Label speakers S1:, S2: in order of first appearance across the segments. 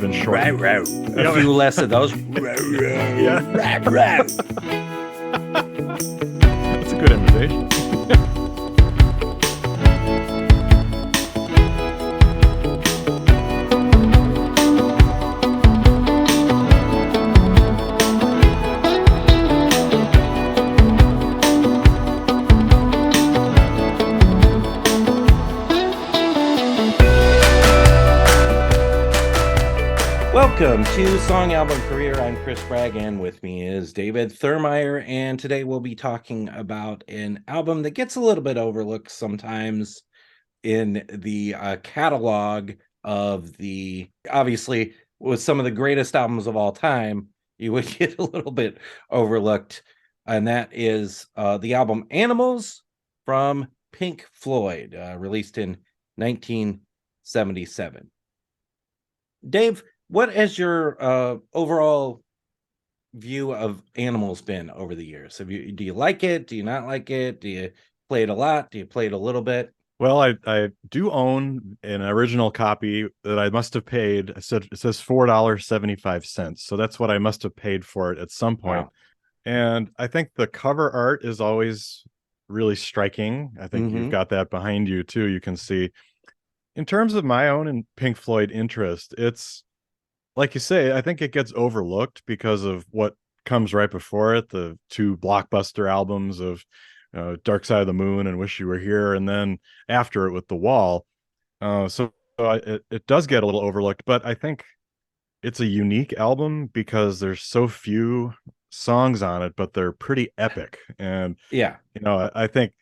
S1: have been short.
S2: A few less of those.
S1: Yeah. That's a good imitation.
S2: Welcome to Song Album Career. I'm Chris Bragg, and with me is David Thurmaier, and today we'll be talking about an album that gets a little bit overlooked sometimes in the catalog of the, obviously, with some of the greatest albums of all time, you would get a little bit overlooked, and that is the album Animals from Pink Floyd, released in 1977. Dave, what has your overall view of Animals been over the years? Do you like it? Do you not like it? Do you play it a lot? Do you play it a little bit?
S1: Well, I do own an original copy that I must have paid. It says $4.75. So that's what I must have paid for it at some point.
S2: Wow.
S1: And I think the cover art is always really striking. I think you've got that behind you too. You can see. In terms of my own and Pink Floyd interest, it's like you say, I think it gets overlooked because of what comes right before it, the two blockbuster albums of Dark Side of the Moon and Wish You Were Here, and then after it with The Wall. It does get a little overlooked, but I think it's a unique album because there's so few songs on it, but they're pretty epic. And,
S2: Yeah.
S1: I think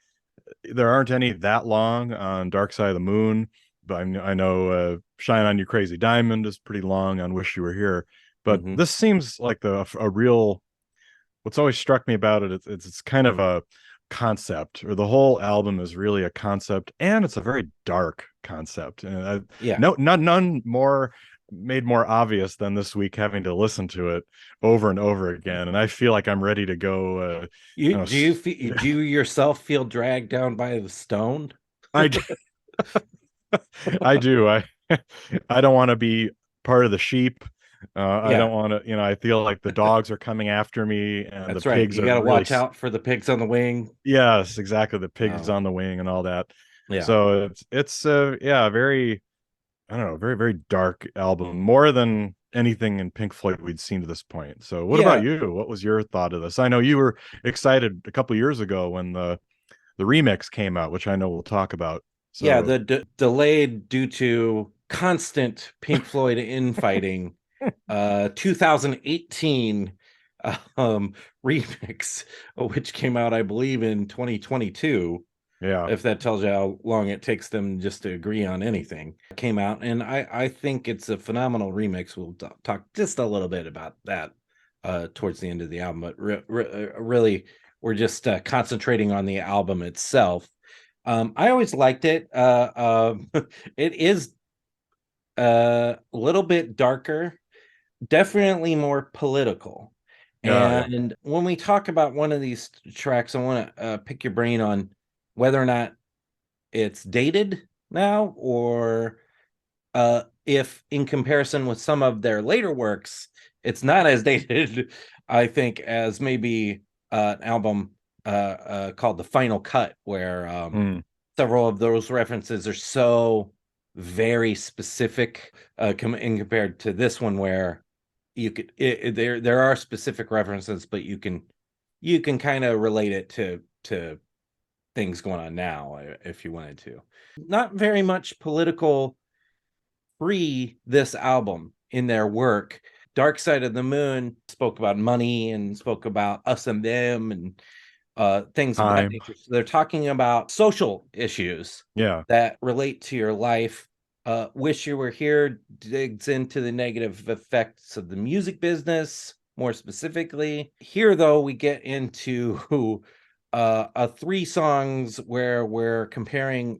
S1: there aren't any that long on Dark Side of the Moon. But I know Shine On You Crazy Diamond is pretty long on Wish You Were Here. But this seems like a real, what's always struck me about it, it's kind of a concept, or the whole album is really a concept, and it's a very dark concept. And none more made more obvious than this week having to listen to it over and over again. And I feel like I'm ready to go.
S2: Do you yourself feel dragged down by the stone?
S1: I do. I do. I don't want to be part of the sheep. I don't want to, I feel like the dogs are coming after me, and
S2: That's
S1: the
S2: right.
S1: pigs
S2: You
S1: are
S2: got to
S1: really
S2: watch out for the pigs on the wing.
S1: Yes, exactly. The pigs
S2: Oh.
S1: on the wing and all that.
S2: Yeah.
S1: So it's very, I don't know, very, very dark album, more than anything in Pink Floyd we'd seen to this point. So what about you? What was your thought of this? I know you were excited a couple years ago when the remix came out, which I know we'll talk about. So
S2: the delayed due to constant Pink Floyd infighting 2018 remix, which came out, I believe, in 2022.
S1: yeah.
S2: If that tells you how long it takes them just to agree on anything. Came out, and I think it's a phenomenal remix. We'll talk just a little bit about that towards the end of the album, but really, we're just concentrating on the album itself. I always liked it. It is a little bit darker, definitely more political. And when we talk about one of these tracks, I want to pick your brain on whether or not it's dated now, or if in comparison with some of their later works, it's not as dated, I think, as maybe an album called The Final Cut, where several of those references are so very specific in compared to this one, where you could there are specific references, but you can kind of relate it to things going on now if you wanted to. Not very much political free this album in their work. Dark Side of the Moon spoke about money and spoke about us and them and things of that nature. So they're talking about social issues that relate to your life. Wish You Were Here digs into the negative effects of the music business, more specifically. Here, though, we get into three songs where we're comparing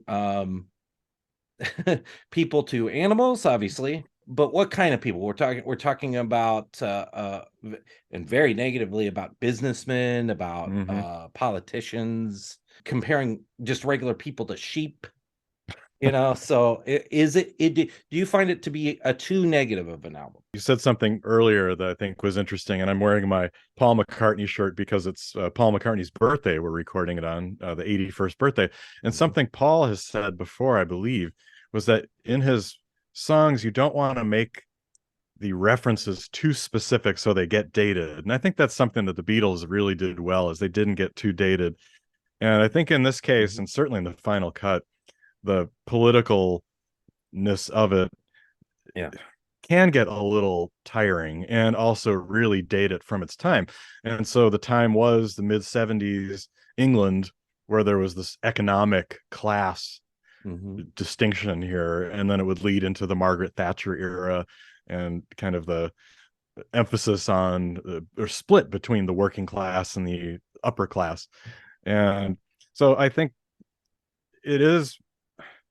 S2: people to animals, obviously, but what kind of people? We're talking about and very negatively about businessmen, about politicians, comparing just regular people to sheep. So do you find it to be a too negative of an album?
S1: You said something earlier that I think was interesting, and I'm wearing my Paul McCartney shirt because it's Paul McCartney's birthday. We're recording it on the 81st birthday. And
S2: Mhm.
S1: something Paul has said before, I believe, was that in his songs, you don't want to make the references too specific so they get dated. And I think that's something that the Beatles really did well, is they didn't get too dated. And I think in this case,
S2: Mhm.
S1: and certainly in the final cut, the politicalness of it
S2: Yeah.
S1: can get a little tiring and also really date it from its time. And so the time was the mid 70s England, where there was this economic class
S2: Hmm.
S1: distinction here. And then it would lead into the Margaret Thatcher era and kind of the emphasis on or split between the working class and the upper class. And so I think it is,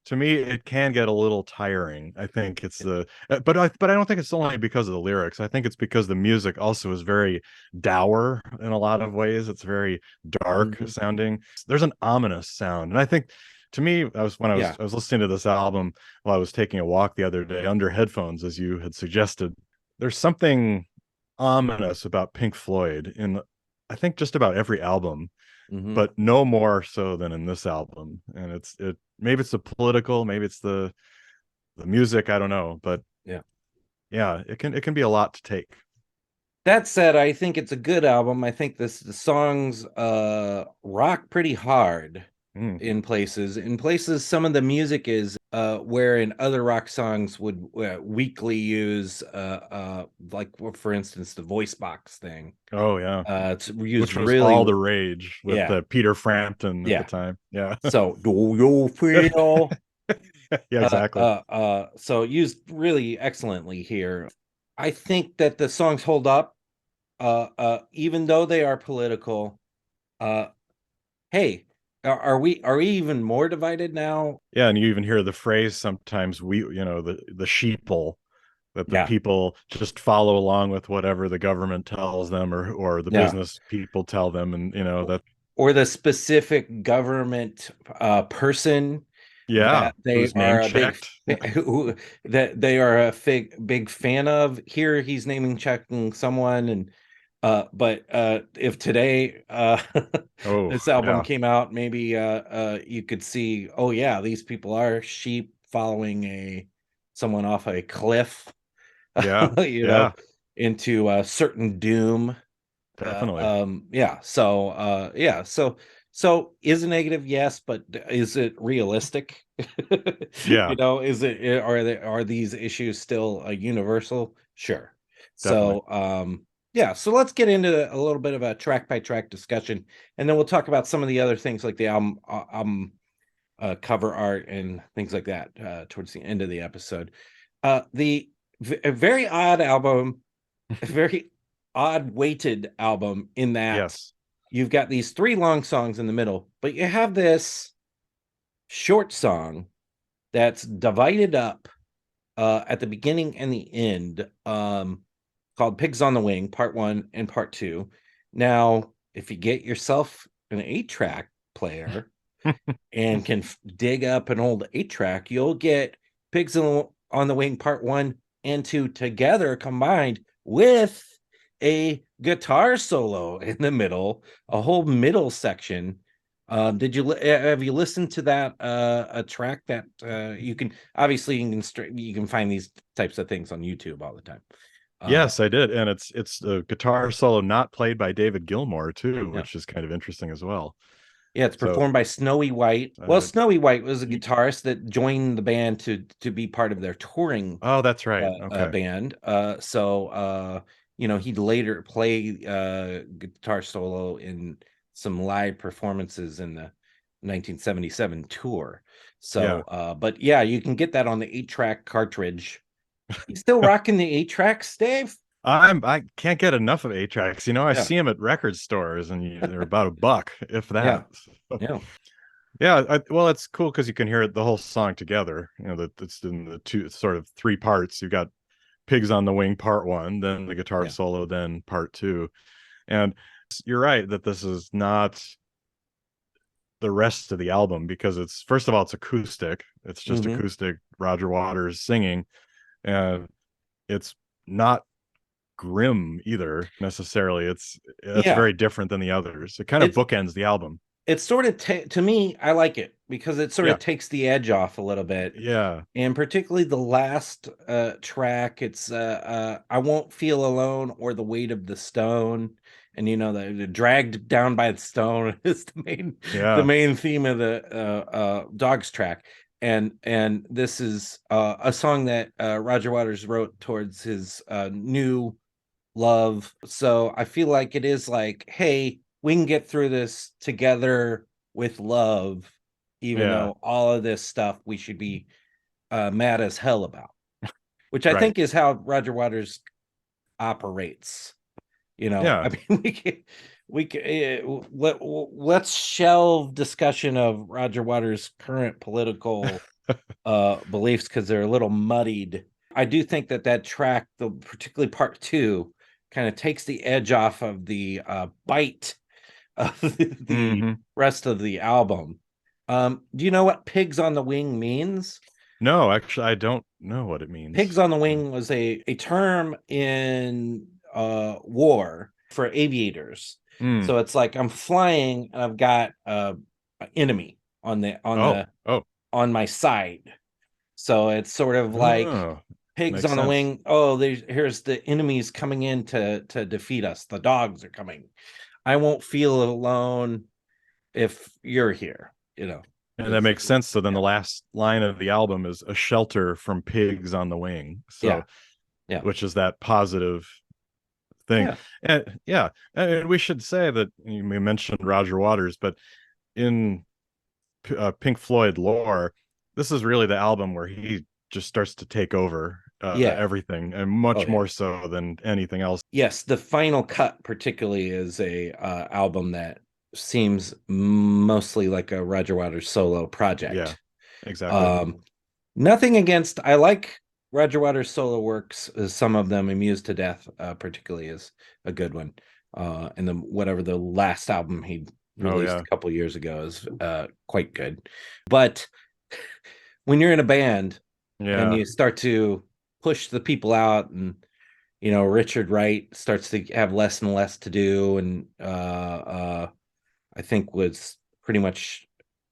S1: to me, it can get a little tiring. I think it's the but I don't think it's only because of the lyrics. I think it's because the music also is very dour in a lot of ways. It's very dark
S2: Hmm.
S1: sounding. There's an ominous sound. And I think, to me,
S2: Yeah.
S1: I was listening to this album while I was taking a walk the other day under headphones, as you had suggested. There's something ominous about Pink Floyd in, I think, just about every album,
S2: Hmm.
S1: but no more so than in this album. And it maybe it's the political, maybe it's the music, I don't know, but
S2: Yeah.
S1: yeah, it can be a lot to take.
S2: That said, I think it's a good album. I think the songs rock pretty hard
S1: Mm.
S2: in places. In places, some of the music is where in other rock songs would weakly use like for instance the voice box thing.
S1: Oh yeah,
S2: It's used
S1: which was all
S2: really.
S1: the rage with
S2: Yeah.
S1: Peter Frampton at the
S2: Yeah.
S1: time. Yeah.
S2: So do you feel
S1: Yeah, exactly.
S2: so used really excellently here. I think that the songs hold up even though they are political. uh hey, are we even more divided now?
S1: Yeah, and you even hear the phrase sometimes, the sheeple, that the
S2: Yeah.
S1: people just follow along with whatever the government tells them, or the
S2: Yeah.
S1: business people tell them, and that.
S2: Or the specific government person
S1: Yeah,
S2: that they
S1: who's name
S2: are a big
S1: checked.
S2: who that they are a big fan of. Here he's naming checking someone. And but if today
S1: Oh
S2: this album
S1: yeah,
S2: came out, maybe you could see, oh yeah, these people are sheep following a someone off a cliff,
S1: yeah,
S2: you know
S1: yeah,
S2: into a certain doom.
S1: definitely.
S2: So is it negative? Yes, but is it realistic?
S1: Yeah,
S2: Is it, are these issues still universal? Sure.
S1: definitely.
S2: So let's get into a little bit of a track by track discussion, and then we'll talk about some of the other things like the album cover art and things like that towards the end of the episode. A very odd album, a very odd weighted album in that
S1: Yes.
S2: you've got these three long songs in the middle, but you have this short song that's divided up at the beginning and the end, called Pigs on the Wing, part one and part two. Now, if you get yourself an 8-track player and can dig up an old 8-track, you'll get Pigs on the Wing part one and two together combined with a guitar solo in the middle, a whole middle section. Have you listened to that a track that you can obviously you can find these types of things on YouTube all the time. Uh
S1: Yes, I did, and it's a guitar solo not played by David Gilmour too,
S2: yeah.
S1: which is kind of interesting as well.
S2: Yeah, it's
S1: So,
S2: performed by Snowy White. Well,
S1: uh,
S2: Snowy White was a
S1: y-
S2: guitarist that joined the band to be part of their touring
S1: oh, that's right. Okay.
S2: band. He'd later play guitar solo in some live performances in the 1977 tour.
S1: Yeah.
S2: But yeah, you can get that on the 8-track cartridge. You still rocking the 8-tracks, Dave?
S1: I can't get enough of 8 tracks. I
S2: Yeah,
S1: see them at record stores, and they're about $1, if
S2: yeah,
S1: that. So,
S2: yeah,
S1: yeah, well, it's cool because you can hear the whole song together. That it's in the two sort of three parts. You've got Pigs on the Wing part one, then the guitar
S2: yeah.
S1: solo, then part two. And you're right that this is not the rest of the album, because it's, first of all, it's acoustic. It's just
S2: Mm-hmm.
S1: acoustic Roger Waters singing, and it's not grim either necessarily. It's
S2: Yeah,
S1: very different than the others. It kind of
S2: it's
S1: bookends the album.
S2: it's sort of to me, I like it because it sort
S1: Yeah.
S2: of takes the edge off a little bit,
S1: Yeah.
S2: and particularly the last track. It's I won't feel alone, or the weight of the stone, and the dragged down by the stone is the
S1: Yeah.
S2: main theme of the dogs track. And this is a song that Roger Waters wrote towards his new love. So I feel like it is like, hey, we can get through this together with love, even
S1: Yeah.
S2: though all of this stuff we should be mad as hell about, which I
S1: Right.
S2: think is how Roger Waters operates.
S1: Yeah.
S2: I mean, let's shelve discussion of Roger Waters' current political beliefs because they're a little muddied. I do think that track, the particularly part two, kind of takes the edge off of the bite of the
S1: Hmm.
S2: rest of the album. Do you know what "Pigs on the Wing" means?
S1: No, actually, I don't know what it
S2: Pigs
S1: means.
S2: on the Wing was a term in war for aviators.
S1: Mm.
S2: So it's like I'm flying and I've got an enemy
S1: Oh. Oh.
S2: on my side. So it's sort of like
S1: Oh.
S2: pigs
S1: Makes
S2: on the
S1: sense.
S2: wing. Oh, here's the enemies coming in to defeat us. The dogs are coming. I won't feel alone if you're here.
S1: And that
S2: It's
S1: makes sense. So then
S2: yeah,
S1: the last line of the album is a shelter from pigs on the wing.
S2: yeah,
S1: So,
S2: yeah,
S1: which is that positive thing.
S2: yeah,
S1: And yeah, and we should say that we mentioned Roger Waters, but in Pink Floyd lore, this is really the album where he just starts to take over
S2: yeah.
S1: everything, and
S2: Oh
S1: much
S2: yeah.
S1: more so than anything else.
S2: Yes, the final cut particularly is a album that seems mostly like a Roger Waters solo
S1: Yeah,
S2: project.
S1: exactly.
S2: Um, Nothing against. I like Roger Waters' solo works. Some of them, "Amused to Death," particularly, is a good one. And then whatever the last album he
S1: Oh
S2: released
S1: yeah,
S2: a couple years ago is quite good. But when you're in a band and
S1: yeah,
S2: you start to push the people out, and Richard Wright starts to have less and less to do, and I think was pretty much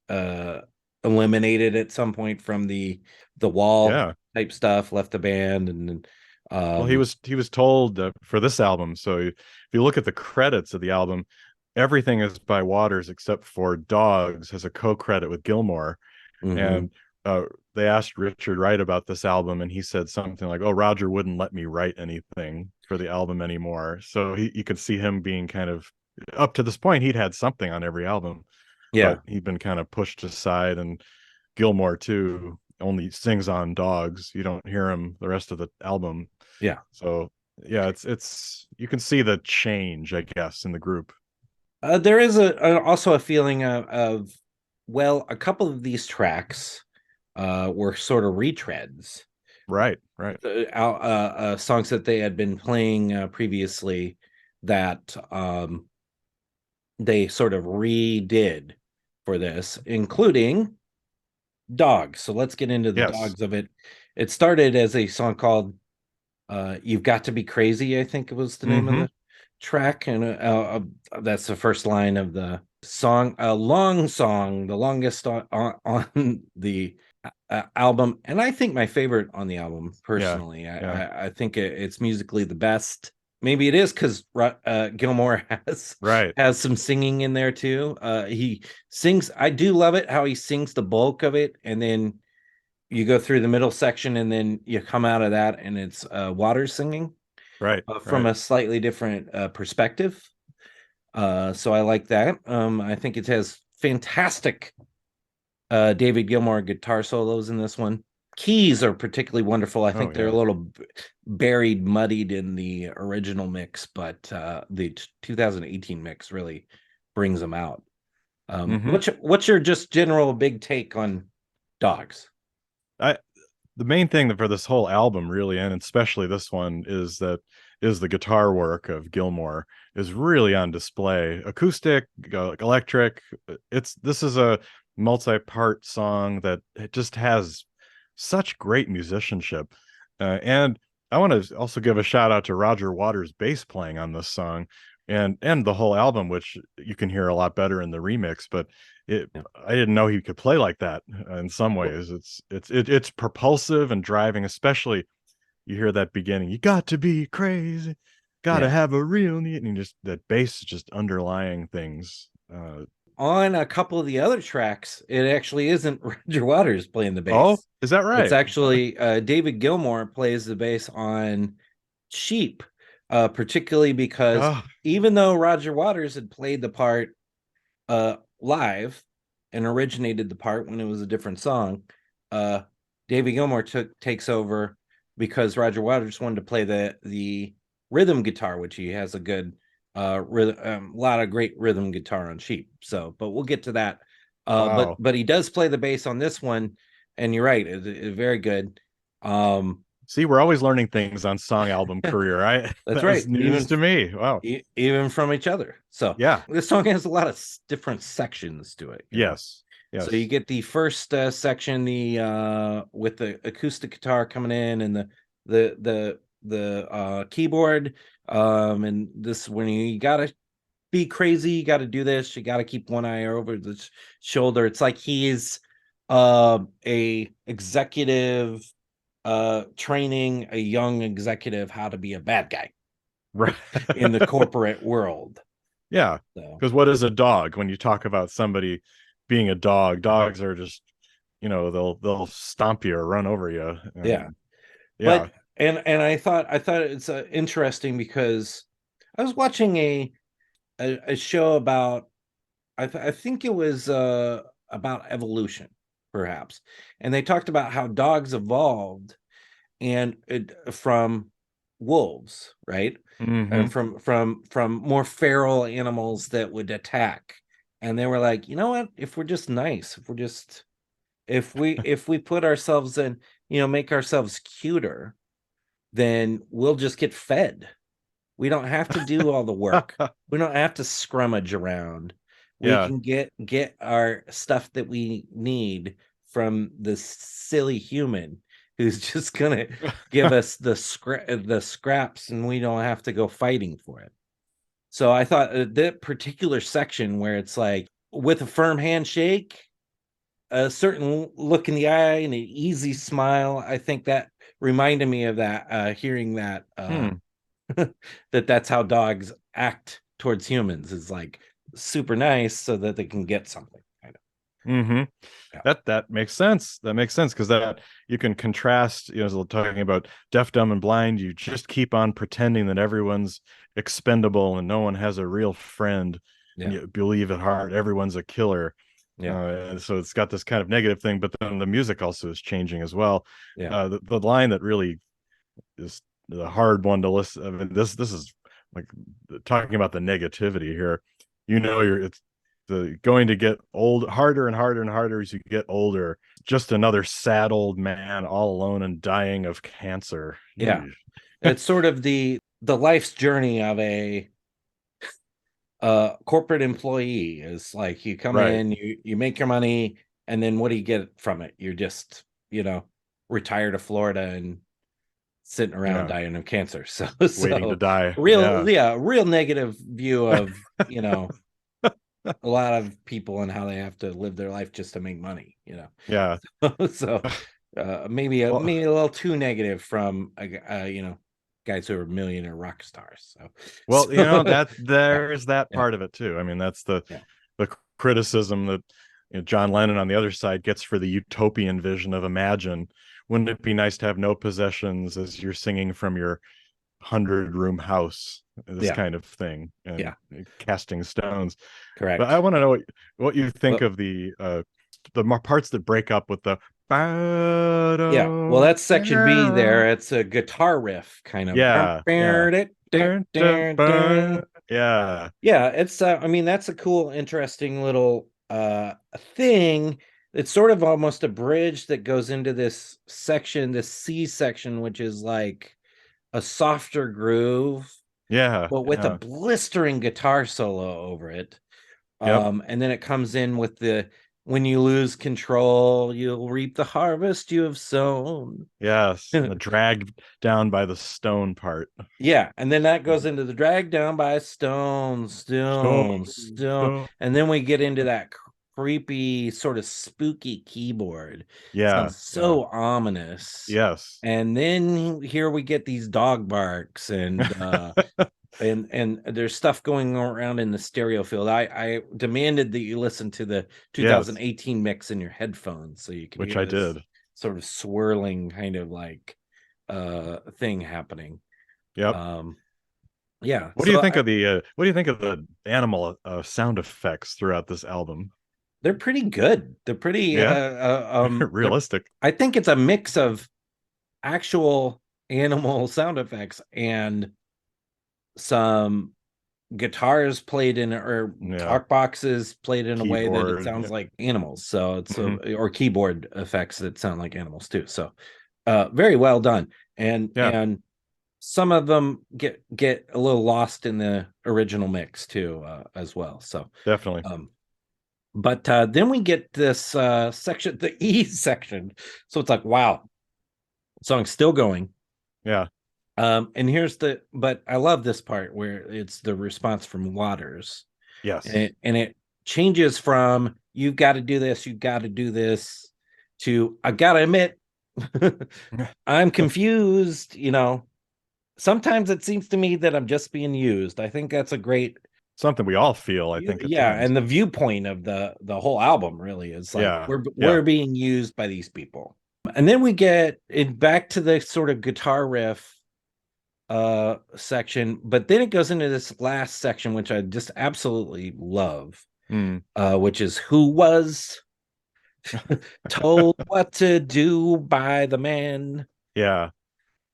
S2: uh eliminated at some point from the wall
S1: yeah.
S2: type stuff, left the band. And
S1: Well,
S2: um
S1: he was told for this album. So if you look at the credits of the album, everything is by Waters except for "Dogs" has a co-credit with Gilmour.
S2: mhm.
S1: And uh, they asked Richard Wright about this album, and he said something like, "Oh, Roger wouldn't let me write anything for the album anymore." So you could see him being kind of, up to this point, he'd had something on every album,
S2: Yeah,
S1: but he'd been kind of pushed aside. And Gilmour too only sings on "Dogs." You don't hear him the rest of the album.
S2: yeah.
S1: So yeah, it's you can see the change, I guess, in the group.
S2: There is also a feeling of, well, a couple of these tracks were sort of retreads,
S1: Right, right.
S2: songs that they had been playing previously, that they sort of redid for this, including "Dogs." So let's get into the
S1: Yes.
S2: dogs of it. It started as a song called "You've Got to Be Crazy," I think it was the name of
S1: Mm-hmm.
S2: the track. And that's the first line of the song. A long song, the longest on the album, and I think my favorite on the album
S1: Yeah.
S2: personally.
S1: Yeah.
S2: I think it's musically the best. Maybe it is because Gilmour
S1: Right.
S2: has some singing in there too. He sings. I do love it how he sings the bulk of it, and then you go through the middle section, and then you come out of that, and it's Waters singing
S1: Right.
S2: from
S1: Right.
S2: a slightly different perspective. So I like that. I think it has fantastic David Gilmour guitar solos in this one. Keys are particularly wonderful. I
S1: Oh
S2: think they're a
S1: yeah.
S2: little buried, muddied in the original mix, but the 2018 mix really brings them out.
S1: Mm-hmm.
S2: What's your just general big take on "Dogs"?
S1: I the main thing for this whole album really, and especially this one, is the guitar work of Gilmour is really on display. Acoustic, electric. This is a multi-part song that it just has such great musicianship. And I want to also give a shout out to Roger Waters' bass playing on this song, and the whole album, which you can hear a lot better in the remix. But
S2: Yeah.
S1: I didn't know he could play like that in some ways. It's propulsive and driving, especially you hear that beginning. You got to be crazy, got to
S2: Yeah.
S1: have a real need, and just that bass is just underlying things.
S2: On a couple of the other tracks, it actually isn't Roger Waters playing the
S1: Oh,
S2: bass.
S1: is that
S2: It's
S1: right?
S2: actually David Gilmour plays the bass on Sheep, particularly because
S1: Oh,
S2: even though Roger Waters had played the part live and originated the part when it was a different song, uh, David Gilmour takes over because Roger Waters wanted to play the rhythm guitar, which he has a good lot of great rhythm guitar on Sheep. So, but we'll get to that.
S1: wow.
S2: But he does play the bass on this one, and you're right, it's very good. Um,
S1: See, we're always learning things on Song Album Career.
S2: that's
S1: That was
S2: right,
S1: news to me. Wow.
S2: even from each other. So
S1: Yeah.
S2: this song has a lot of different sections to it, you know.
S1: Yes.
S2: So you
S1: Yes.
S2: get the first section, the with the acoustic guitar coming in, and the keyboard, and this when you gotta be crazy, you got to do this, you got to keep one eye over the shoulder. It's like he's a executive training a young executive how to be a bad guy
S1: Right.
S2: in the corporate world.
S1: Yeah.
S2: So
S1: Because what is a dog? When you talk about somebody being a dog, dogs are just, they'll stomp you or run over you.
S2: yeah,
S1: Yeah.
S2: but and I thought it's interesting because I was watching a show about I think it was about evolution perhaps, and they talked about how dogs evolved and from wolves, right? And
S1: Hmm.
S2: from more feral animals that would attack. And they were like, you know what? If we're just nice, if we're just if we put ourselves in, make ourselves cuter, then we'll just get fed. We don't have to do all the work. We don't have to scrummage around. We
S1: Yeah.
S2: can get our stuff that we need from this silly human who's just gonna give us the scraps, and we don't have to go fighting for it. So I thought that particular section where it's like with a firm handshake, a certain look in the eye, and an easy smile. I think that reminded me of that. Hearing that
S1: Hmm.
S2: that's how dogs act towards humans is like super nice so that they can get something kind of.
S1: Hmm.
S2: Yeah.
S1: That makes sense. That makes sense because that you can contrast, talking about deaf, dumb, and blind. You just keep on pretending that everyone's expendable and no one has a real friend, and
S2: Yeah.
S1: you believe at heart everyone's a killer.
S2: Yeah.
S1: And so it's got this kind of negative thing, but then the music also is changing as well.
S2: Yeah.
S1: The line that really is the hard one to listen. I mean, this is like talking about the negativity here. It's the going to get old harder and harder and harder as you get older. Just another sad old man all alone and dying of cancer.
S2: Yeah. It's sort of the life's journey of a corporate employee. Is like you come
S1: Right.
S2: in, you make your money, and then what do you get from it? You're just, retired to Florida and sitting around
S1: Yeah.
S2: dying of cancer. So
S1: Waiting to
S2: so
S1: die.
S2: real,
S1: Yeah.
S2: yeah, real negative view of, a lot of people and how they have to live their life just to make money.
S1: Yeah.
S2: So maybe
S1: Well,
S2: maybe a little too negative from guys who are millionaire rock stars. So
S1: well,
S2: so
S1: that
S2: yeah,
S1: there's that
S2: yeah,
S1: part of it too. I mean, that's
S2: yeah,
S1: the criticism that John Lennon on the other side gets for the utopian vision of Imagine. Wouldn't it be nice to have no possessions as you're singing from your 100-room house? This
S2: yeah,
S1: kind of thing, and
S2: yeah,
S1: casting stones. But I
S2: correct.
S1: want to know what you think
S2: Well,
S1: of the parts that break up with the
S2: yeah, well, that's section B there. It's a guitar riff kind of.
S1: yeah, yeah. Yeah.
S2: Yeah, it's I mean, that's a cool, interesting little thing it's sort of almost a bridge that goes into this section, this C section, which is like a softer groove,
S1: Yeah,
S2: but with a
S1: yeah.
S2: blistering guitar solo over it.
S1: Yep.
S2: And then it comes in with the when you lose control, you'll reap the harvest you have sown.
S1: Yes. And the dragged down by the stone part.
S2: Yeah, and then that goes into the drag down by stone,
S1: Stone,
S2: stone, stone,
S1: stone.
S2: and then we get into that creepy sort of spooky keyboard.
S1: Yeah,
S2: Sounds
S1: yeah.
S2: so ominous.
S1: Yes.
S2: And then here we get these dog barks and there's stuff going around in the stereo field. I demanded that you listen to the
S1: Yes.
S2: 2018 mix in your headphones so you could
S1: Which
S2: hear
S1: I
S2: this
S1: did.
S2: sort of swirling kind of like thing happening.
S1: Yep.
S2: Um yeah,
S1: What do you think of the what do you think of the animal sound effects throughout this album?
S2: they're pretty good. They're pretty
S1: Yeah.
S2: they're,
S1: Realistic.
S2: I think it's a mix of actual animal sound effects and some guitars played in or
S1: Yeah.
S2: talk boxes played in a way that it
S1: Keyboard.
S2: sounds
S1: Yeah.
S2: like animals. So it's
S1: Mhm.
S2: or keyboard effects that sound like animals too. So very well done.
S1: Yeah,
S2: And some of them get a little lost in the original mix too, as well. So
S1: definitely.
S2: um but then we get this section, the E section. So it's like, wow, song's still going.
S1: Yeah.
S2: And here's but I love this part where it's the response from Waters. And
S1: Yes.
S2: it changes from you've got to do this, you've got to do this to I gotta admit, I'm confused, Sometimes it seems to me that I'm just being used. I think that's a great
S1: Something we all feel, I think, at
S2: yeah,
S1: times.
S2: and the viewpoint of the whole album really is like
S1: Yeah.
S2: we're
S1: Yeah.
S2: being used by these people. And then we get it back to the sort of guitar riff section, but then it goes into this last section which I just absolutely love,
S1: Mm.
S2: which is who was told what to do by the man.
S1: Yeah.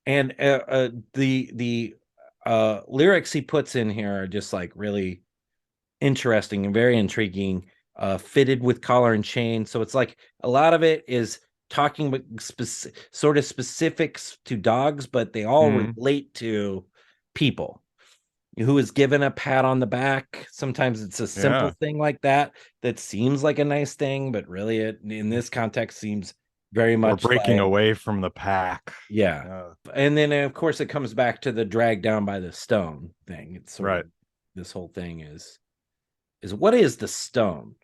S2: And the lyrics he puts in here are just like really interesting and very intriguing, fitted with collar and chain. So it's like a lot of it is talking about sort of specifics to dogs, but they all
S1: Mm.
S2: relate to people. Who is given a pat on the back. Sometimes it's a simple
S1: Yeah.
S2: thing like that that seems like a nice thing, but really it in this context seems very
S1: Or
S2: much
S1: breaking
S2: like,
S1: away from the pack.
S2: yeah.
S1: Yeah.
S2: And then of course it comes back to the drag down by the stone thing. It's sort
S1: Right.
S2: of this whole thing is what is the stone?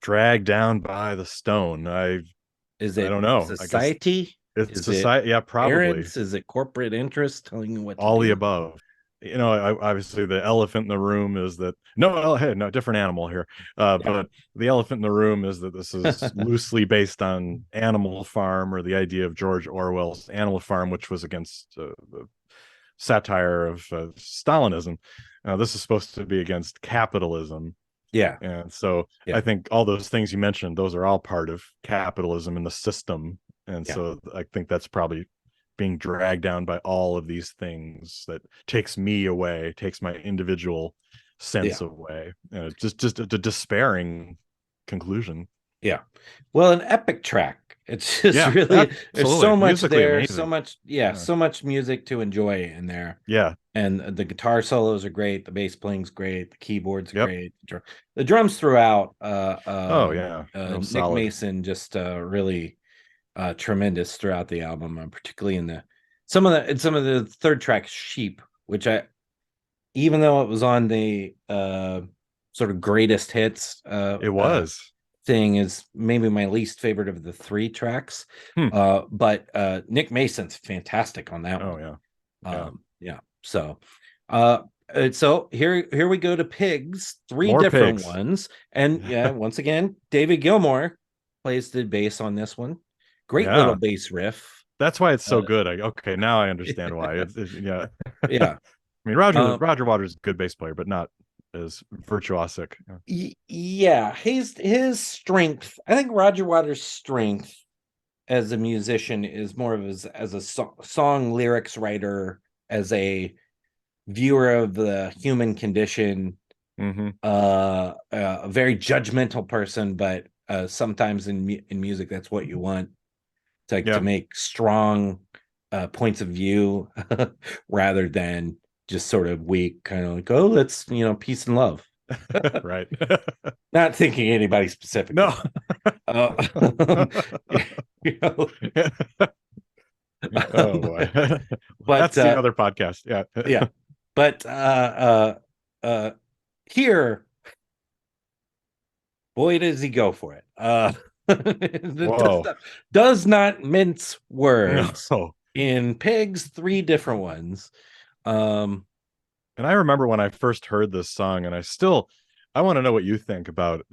S1: Dragged down by the stone.
S2: Is
S1: I
S2: it
S1: don't know. I guess
S2: society?
S1: it's
S2: Is it
S1: society. Yeah, probably.
S2: parents? Is it corporate interest telling you what to
S1: All the
S2: do?
S1: above. Obviously the elephant in the room is that hey, no, different animal here.
S2: Yeah.
S1: But the elephant in the room is that this is loosely based on Animal Farm, or the idea of George Orwell's Animal Farm, which was against the satire of Stalinism. This is supposed to be against capitalism.
S2: Yeah.
S1: And so I
S2: Yeah.
S1: think all those things you mentioned, those are all part of capitalism and the system. And
S2: Yeah.
S1: so I think that's probably being dragged down by all of these things that takes me away, takes my individual
S2: Yeah.
S1: sense away. And it's just a despairing conclusion.
S2: Yeah. Well, an epic track. It's just
S1: Yeah,
S2: really there's so
S1: absolutely.
S2: much
S1: Musically
S2: there, so
S1: amazing.
S2: much,
S1: Yeah.
S2: so much music to enjoy in there.
S1: Yeah.
S2: And the guitar solos are great, the bass playing's great, the keyboards are
S1: Yep.
S2: great, the drums throughout.
S1: Oh yeah. Real
S2: Nick
S1: solid.
S2: Mason just really tremendous throughout the album, particularly in the some of the third track, Sheep, which I even though it was on the sort of greatest hits
S1: It was.
S2: thing, is maybe my least favorite of the three tracks.
S1: Hmm.
S2: But Nick Mason's fantastic on that
S1: Oh
S2: one.
S1: yeah. Yeah.
S2: Yeah. So here we go to Pigs, three
S1: More
S2: different
S1: pigs.
S2: ones. And yeah, once again, David Gilmour plays the bass on this one. Great little
S1: Yeah.
S2: bass riff.
S1: That's why it's so good. Okay, now I understand why. Yeah.
S2: Yeah.
S1: I mean, Roger Waters is a good bass player, but not as virtuosic.
S2: Yeah, his strength. I think Roger Waters' strength as a musician is more of as a song lyrics writer, as a viewer of the human condition. A very judgmental person, but sometimes in music, that's what you want. It's like to make strong points of view rather than just sort of weak, kind of like, oh, let's, peace and love.
S1: Right.
S2: Not thinking anybody specifically.
S1: No.
S2: You know,
S1: Oh boy.
S2: but
S1: That's the other podcast. Yeah.
S2: yeah. But here, boy, does he go for it.
S1: Whoa.
S2: Does not mince words
S1: No.
S2: in Pigs, 3 different ones.
S1: And I remember when I first heard this song, and I want to know what you think about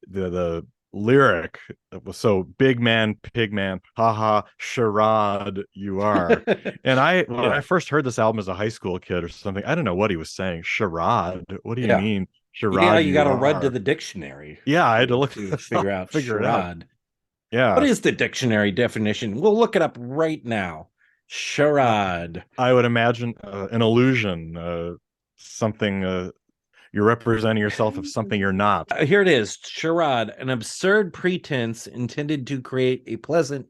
S1: the lyric that was so big man, pig man, haha, charade you are. And when I first heard this album as a high school kid or something, I didn't know what he was saying. Charade? What do you
S2: Yeah.
S1: mean?
S2: Yeah,
S1: Charade
S2: you got
S1: you
S2: to run to
S1: are.
S2: the dictionary.
S1: Yeah, I had to look
S2: to
S1: this
S2: figure
S1: up,
S2: out
S1: figure it out.
S2: charade. What
S1: Yeah.
S2: is the dictionary definition? We'll look it up right now. Charade.
S1: I would imagine an illusion, something you're representing yourself of something you're not.
S2: Here it is. Charade, an absurd pretense intended to create a pleasant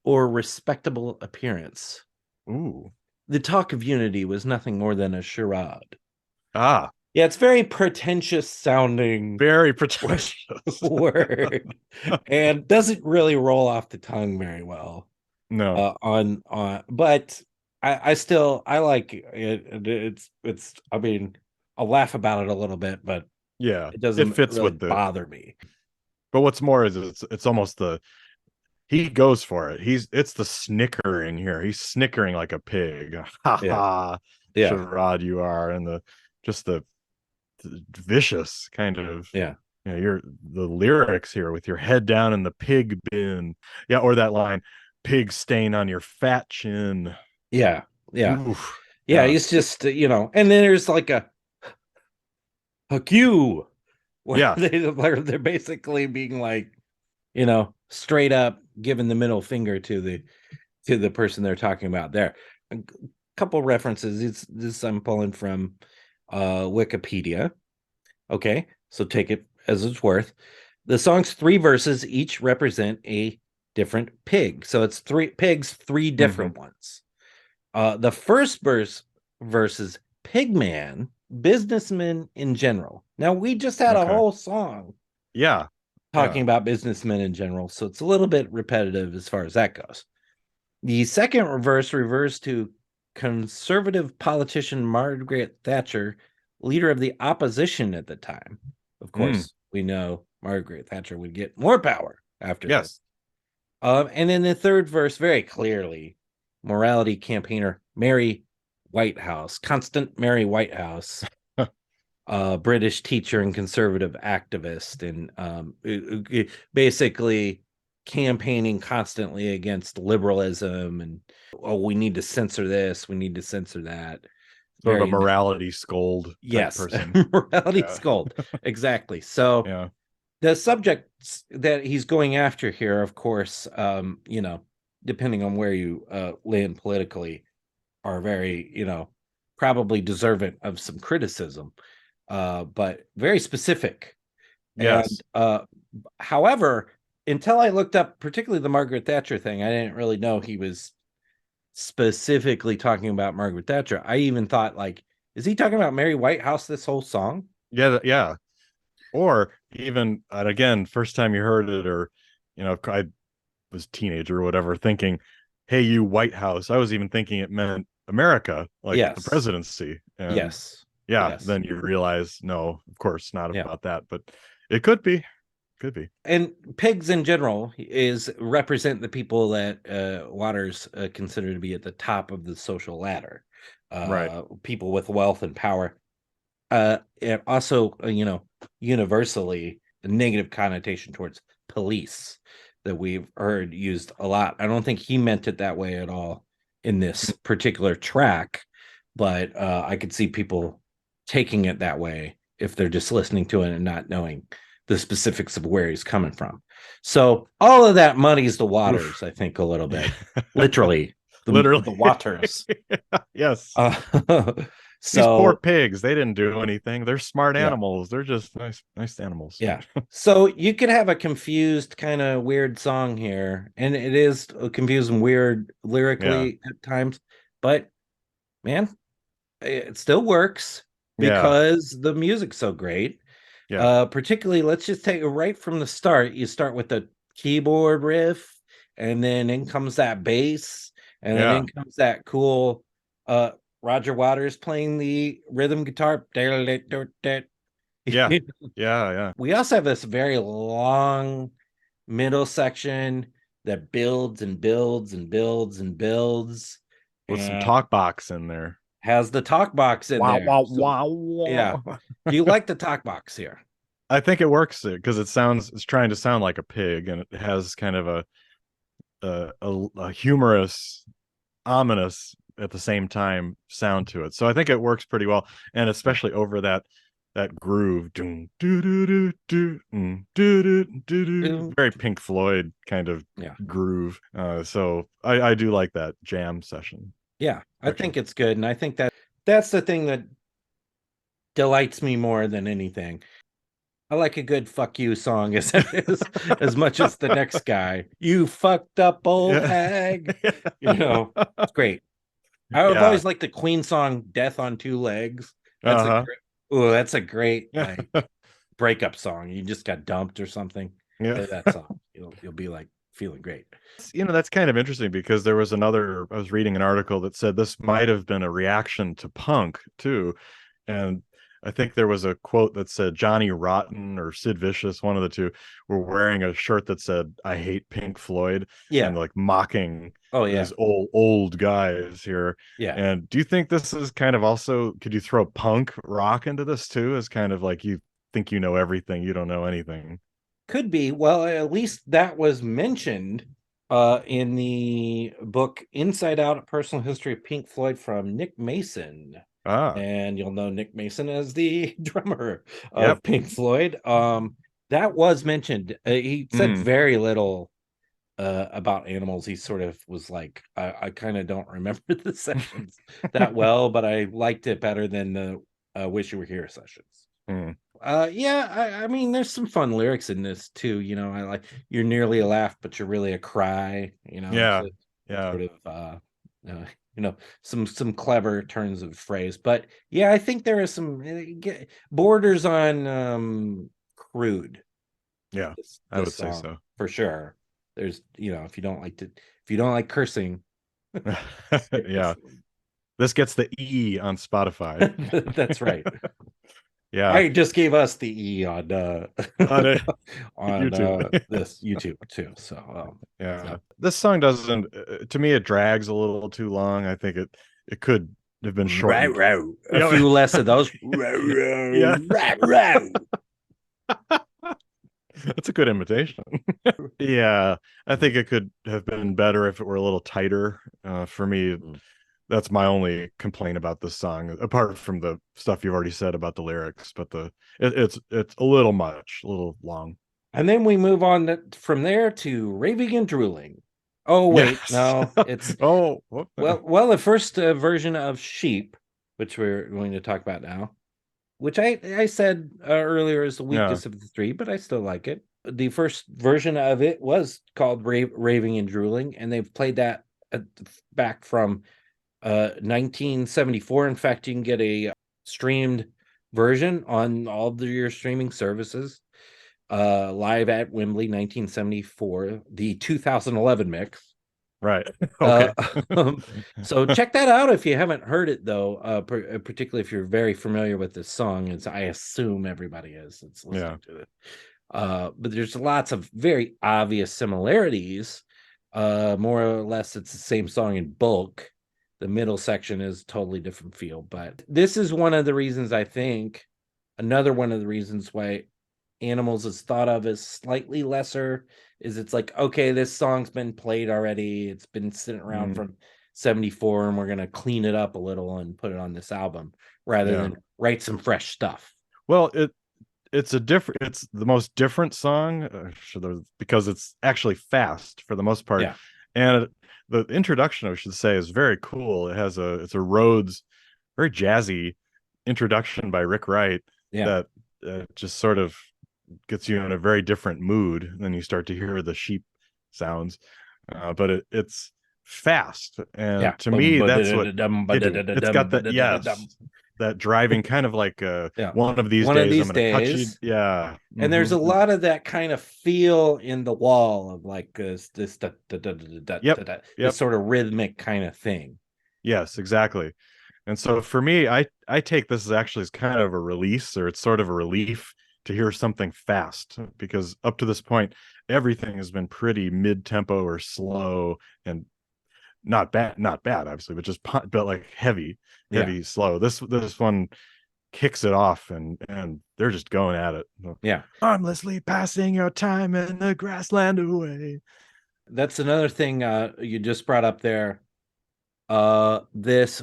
S2: or respectable appearance.
S1: Ooh.
S2: The talk of unity was nothing more than a charade.
S1: Ah.
S2: Yeah, it's very pretentious sounding.
S1: Very pretentious
S2: word. And doesn't really roll off the tongue very well.
S1: No.
S2: But I like it. It's I mean, I'll laugh about it a little bit, but
S1: Yeah,
S2: it doesn't
S1: fits
S2: really
S1: with the
S2: bother me.
S1: But what's more is it's almost he goes for it. It's the snickering here. He's snickering like a pig. Ha ha.
S2: Yeah.
S1: Charade you are, and the vicious kind of, you're the lyrics here with your head down in the pig bin. Yeah, or that line, pig stain on your fat chin.
S2: Yeah.
S1: Oof.
S2: Yeah, he's just, and then there's like a fuck you.
S1: Yeah.
S2: They're basically being like, straight up giving the middle finger to the person they're talking about there. A couple references. This I'm pulling from Wikipedia. Okay, so take it as it's worth. The song's 3 verses each represent a different pig. So it's 3 pigs, 3 different ones. The first verse is pigman, businessmen in general. Now we just had a whole song talking about businessmen in general, so it's a little bit repetitive as far as that goes. The second verse refers to conservative politician Margaret Thatcher, leader of the opposition at the time. Of course, we know Margaret Thatcher would get more power after this. And then the third verse, very clearly, morality campaigner Mary Whitehouse, constant Mary Whitehouse, British teacher and conservative activist, and basically campaigning constantly against liberalism and, we need to censor this, we need to censor that.
S1: Sort of a morality scold type person.
S2: Morality scold. Exactly. So the subjects that he's going after here, of course, depending on where you land politically, are very, probably deserving of some criticism, but very specific.
S1: Yes.
S2: And however, until I looked up particularly the Margaret Thatcher thing, I didn't really know he was specifically talking about Margaret Thatcher. I even thought, like, is he talking about Mary Whitehouse this whole song?
S1: Yeah. Or even, and again, first time you heard it, or I was a teenager or whatever, thinking, hey, you White House. I was even thinking it meant America, like the presidency. And then you realize, no, of course not about that, but it could be.
S2: And pigs in general represent the people that Waters consider to be at the top of the social ladder,
S1: right?
S2: People with wealth and power, and also universally a negative connotation towards police that we've heard used a lot. I don't think he meant it that way at all in this particular track, but I could see people taking it that way if they're just listening to it and not knowing the specifics of where he's coming from. So all of that muddies the waters, I think, a little bit. Literally. The waters.
S1: Yes. These poor
S2: So
S1: pigs, they didn't do anything. They're smart
S2: yeah,
S1: animals. They're just nice animals.
S2: yeah. So you could have a confused kind of weird song here, and it is confused and weird
S1: Yeah.
S2: lyrically at times, but man, it still works
S1: Yeah.
S2: because the music's so great.
S1: Yeah.
S2: Particularly, let's just take it right from the start. You start with the keyboard riff, and then in comes that bass, and then
S1: Yeah.
S2: in comes that cool Roger Waters playing the rhythm guitar.
S1: Yeah. Yeah. Yeah.
S2: We also have this very long middle section that builds and builds and builds and builds
S1: With some
S2: and
S1: talk box in there.
S2: has the talk box in
S1: Wow,
S2: there.
S1: wow,
S2: So
S1: wow,
S2: yeah.
S1: wow.
S2: Do you like the talk box here?
S1: I think it works because it's trying to sound like a pig, and it has kind of a humorous, ominous at the same time sound to it. So I think it works pretty well, and
S2: Yeah.
S1: especially over that groove, doom, doo, doo, doo, doo, doo, doo, doo, doo,
S2: Um,
S1: very Pink Floyd kind of
S2: Yeah.
S1: groove. So I do like that jam
S2: Yeah. I
S1: section.
S2: think it's good. And I think that's the thing that delights me more than anything. I like a good fuck you song as much as the next guy. You fucked up old
S1: Yeah.
S2: hag. It's great. I've
S1: Yeah.
S2: always liked the Queen song "Death on Two Legs." That's a
S1: Uh-huh.
S2: great, oh, that's a great
S1: Yeah.
S2: like breakup song. You just got dumped or something.
S1: Yeah.
S2: Play that song. You'll be like feeling great.
S1: That's kind of interesting because I was reading an article that said this might have been a reaction to punk too. And I think there was a quote that said Johnny Rotten or Sid Vicious, one of the two, were wearing a shirt that said "I hate Pink Floyd" and
S2: Yeah.
S1: like mocking
S2: Oh yeah.
S1: these old guys here.
S2: Yeah.
S1: And do you think this is kind of also, could you throw punk rock into this too, as kind of like you think you know everything, you don't know anything?
S2: Could be. Well, at least that was mentioned in the book Inside Out: A Personal History of Pink Floyd from Nick Mason.
S1: Ah,
S2: And you'll know Nick Mason as the drummer
S1: yep.
S2: of Pink Floyd. That was mentioned. He said
S1: Mm,
S2: very little about animals. He sort of was like, I kind of don't remember the sessions that well, but I liked it better than the Wish You Were Here sessions.
S1: mm.
S2: Yeah, I mean, there's some fun lyrics in this too. I like you're nearly a laugh, but you're really a cry. It's
S1: Yeah,
S2: a
S1: yeah.
S2: sort of uh some clever turns of phrase. But yeah, I think there is some borders on crude.
S1: Yeah, I
S2: This
S1: would say
S2: song
S1: so.
S2: for sure. There's if you don't like cursing, skip
S1: Yeah,
S2: this one.
S1: this gets the E on Spotify.
S2: That's right.
S1: Yeah,
S2: I just gave us the E on
S1: on
S2: on
S1: YouTube.
S2: this YouTube too. So
S1: Yeah,
S2: so
S1: this song doesn't. To me, it drags a little too long. I think it could have been
S2: right,
S1: shortened.
S2: right. A
S1: You know,
S2: few less of those.
S1: yeah,
S2: Right, right.
S1: that's a good imitation. Yeah, I think it could have been better if it were a little tighter. For me, that's my only complaint about this song, apart from the stuff you've already said about the lyrics. But it's a little much, a little long.
S2: And then we move on from there to raving and drooling. Oh wait,
S1: Yes.
S2: no, it's
S1: Oh,
S2: the first version of Sheep, which we're going to talk about now, which I said earlier is the
S1: yeah,
S2: weakest of the three, but I still like it. The first version of it was called Raving and Drooling, and they've played that back from 1974. In fact, you can get a streamed version on all of your streaming services. Live at Wembley, 1974, the 2011 mix.
S1: right.
S2: Uh,
S1: Okay.
S2: so check that out if you haven't heard it, though. Particularly if you're very familiar with this song, as I assume everybody is. It's
S1: Yeah.
S2: listening to it. But there's lots of very obvious similarities. More or less, it's the same song in bulk. The middle section is totally different feel, but this is one of the reasons I think another one of the reasons why Animals is thought of as slightly lesser is it's like, okay, this song's been played already. It's been sitting around
S1: Mm,
S2: from 74 and we're going to clean it up a little and put it on this album rather
S1: yeah.
S2: than write some fresh stuff.
S1: Well, it's the most different song because it's actually fast for the most part,
S2: Yeah.
S1: and the introduction, I should say, is very cool. It's a Rhodes very jazzy introduction by Rick Wright
S2: Yeah.
S1: that just sort of gets you in a very different mood. And then you start to hear the sheep sounds, but it's fast, and
S2: Yeah.
S1: to me, that's what it's got that, yes, that driving kind of like
S2: Yeah.
S1: one of these
S2: One of
S1: days I'm
S2: these
S1: going to cut you.
S2: days.
S1: Yeah.
S2: And there's a lot of that kind of feel in the wall of like this
S1: Yep.
S2: this
S1: Yep.
S2: sort of rhythmic kind of thing.
S1: Yes, exactly. And so for me, I take this as actually as kind of a release, or it's sort of a relief to hear something fast, because up to this point everything has been pretty mid-tempo or slow, and not bad obviously, but just but like heavy,
S2: Yeah.
S1: slow. This one kicks it off, and they're just going at it.
S2: Yeah.
S1: Harmlessly passing your time in the grassland away.
S2: That's another thing you just brought up there. This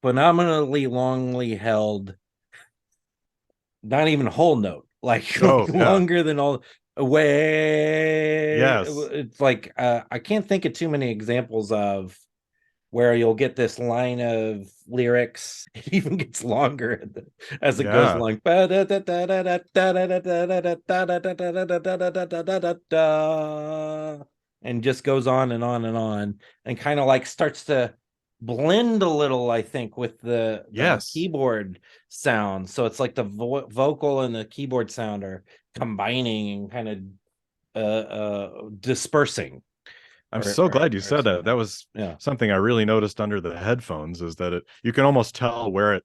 S2: phenomenally longly held, not even whole note, like,
S1: Oh yeah.
S2: longer than all away.
S1: Yes.
S2: It's like I can't think of too many examples of where you'll get this line of lyrics. It even gets longer as it goes
S1: Yeah.
S2: along, and just goes on and on and on, and kind of like starts to blend a little, I think, with the
S1: Yes.
S2: keyboard sound. So it's like the vocal and the keyboard sound are combining and kind of dispersing,
S1: I'm so glad you
S2: or
S1: said that.
S2: something.
S1: That was
S2: Yeah.
S1: something I really noticed under the headphones, is that you can almost tell where it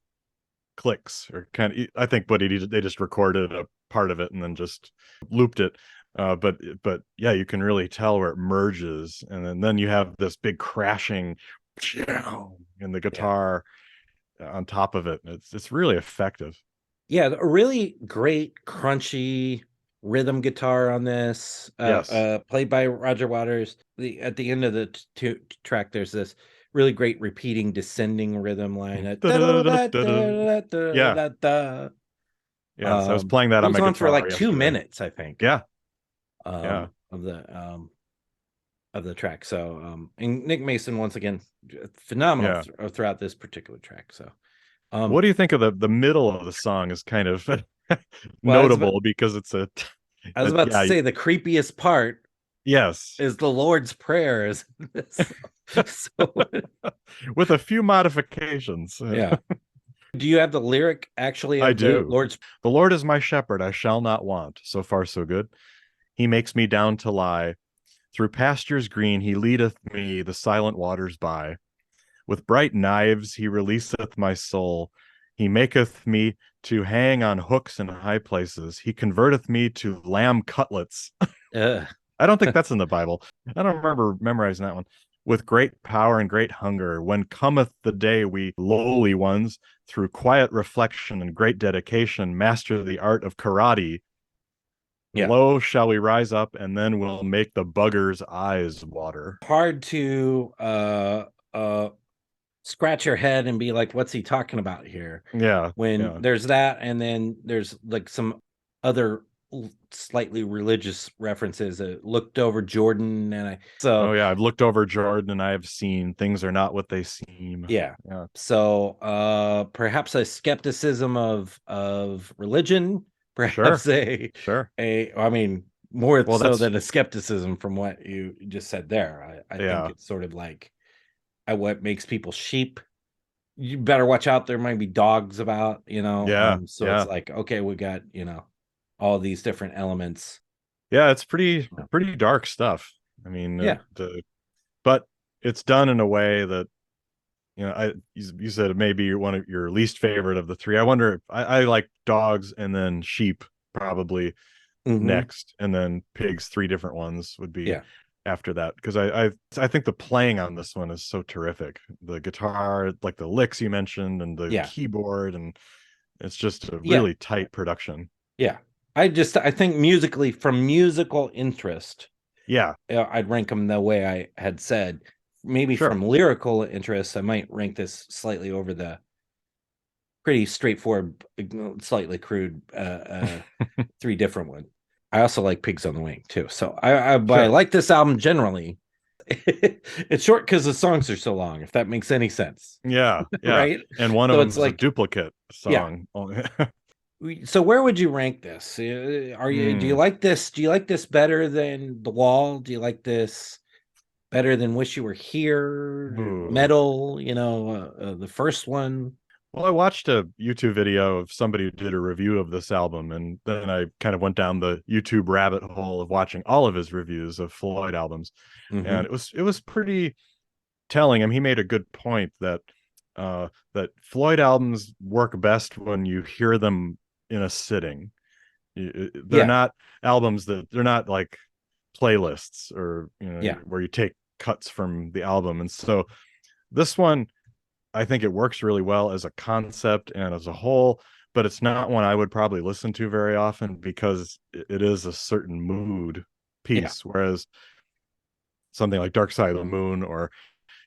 S1: clicks, or kind of, I think they just recorded a part of it and then just looped it. But yeah, you can really tell where it merges, and then you have this big crashing in the
S2: Yeah.
S1: guitar on top of it. It's really effective.
S2: Yeah, a really great crunchy rhythm guitar on this,
S1: Yes.
S2: played by Roger Waters. At the end of the track, there's this really great repeating descending rhythm line.
S1: Yeah. Yes, I was playing that on
S2: Goes
S1: my
S2: on for
S1: guitar
S2: like two
S1: yesterday.
S2: minutes, I think,
S1: Yeah. Yeah.
S2: of the track. So, and Nick Mason once again, phenomenal
S1: Yeah.
S2: throughout this particular track. So,
S1: What do you think of the middle of the song? Is kind of
S2: well,
S1: notable because it's
S2: I was about to
S1: yeah,
S2: say the creepiest part
S1: yes,
S2: is the Lord's Prayer is this. So
S1: with a few modifications.
S2: yeah. Do you have the lyric actually
S1: I
S2: of the
S1: do.
S2: Lord's?
S1: The Lord is my shepherd; I shall not want. So far, so good. He makes me down to lie. Through pastures green, he leadeth me the silent waters by. With bright knives, he releaseth my soul. He maketh me to hang on hooks in high places. He converteth me to lamb cutlets.
S2: Uh,
S1: I don't think that's in the Bible. I don't remember memorizing that one. With great power and great hunger, when cometh the day, we lowly ones, through quiet reflection and great dedication, master the art of karate.
S2: yeah.
S1: Lo, shall we rise up, and then we'll make the bugger's eyes water.
S2: Hard to scratch your head and be like, what's he talking about here?
S1: Yeah,
S2: When
S1: yeah.
S2: there's that, and then there's like some other slightly religious references. Looked over Jordan, and
S1: Oh yeah, I've looked over Jordan and I have seen things are not what they seem.
S2: yeah.
S1: Yeah,
S2: So perhaps a skepticism of religion,
S1: sure,
S2: perhaps
S1: sure.
S2: I mean, more
S1: Well,
S2: so
S1: that's
S2: than a skepticism from what you just said there. I think
S1: yeah,
S2: it's sort of like what makes people sheep. You better watch out, there might be dogs about,
S1: yeah,
S2: so it's
S1: yeah,
S2: like, okay, we got, all these different elements.
S1: yeah. It's pretty dark stuff. I mean,
S2: Yeah.
S1: but it's done in a way that, you said it may be one of your least favorite of the three. I wonder if I like dogs and then sheep probably
S2: Hmm.
S1: next, and then pigs. Three different ones would be
S2: Yeah.
S1: after that, because I think the playing on this one is so terrific. The guitar, like the licks you mentioned, and the
S2: Yeah.
S1: keyboard, and it's just a
S2: Yeah.
S1: really tight production.
S2: Yeah. I think musically, from musical interest,
S1: Yeah,
S2: I'd rank them the way I had said. Maybe
S1: sure.
S2: from lyrical interest, I might rank this slightly over the pretty straightforward, slightly crude three different one. I also like Pigs on the Wing too. So but I
S1: Sure.
S2: like this album generally. it's short because the songs are so long, if that makes any sense.
S1: Yeah, yeah.
S2: Right.
S1: And one of
S2: So
S1: them
S2: it's
S1: is a
S2: like,
S1: duplicate
S2: yeah.
S1: song.
S2: So where would you rank this? Do you
S1: Hmm.
S2: like this? Do you like this better than The Wall? Do you like this better than Wish You Were Here?
S1: Ooh.
S2: Metal, the first one.
S1: Well, I watched a YouTube video of somebody who did a review of this album, and then I kind of went down the YouTube rabbit hole of watching all of his reviews of Floyd albums, and
S2: Hmm.
S1: it was pretty telling. I mean, he made a good point that that Floyd albums work best when you hear them in a sitting. They're
S2: Yeah,
S1: not albums that they're not like playlists or
S2: yeah,
S1: where you take cuts from the album, and so this one I think it works really well as a concept and as a whole, but it's not one I would probably listen to very often because it is a certain mood
S2: yeah,
S1: piece. Whereas something like Dark Side of the Moon, or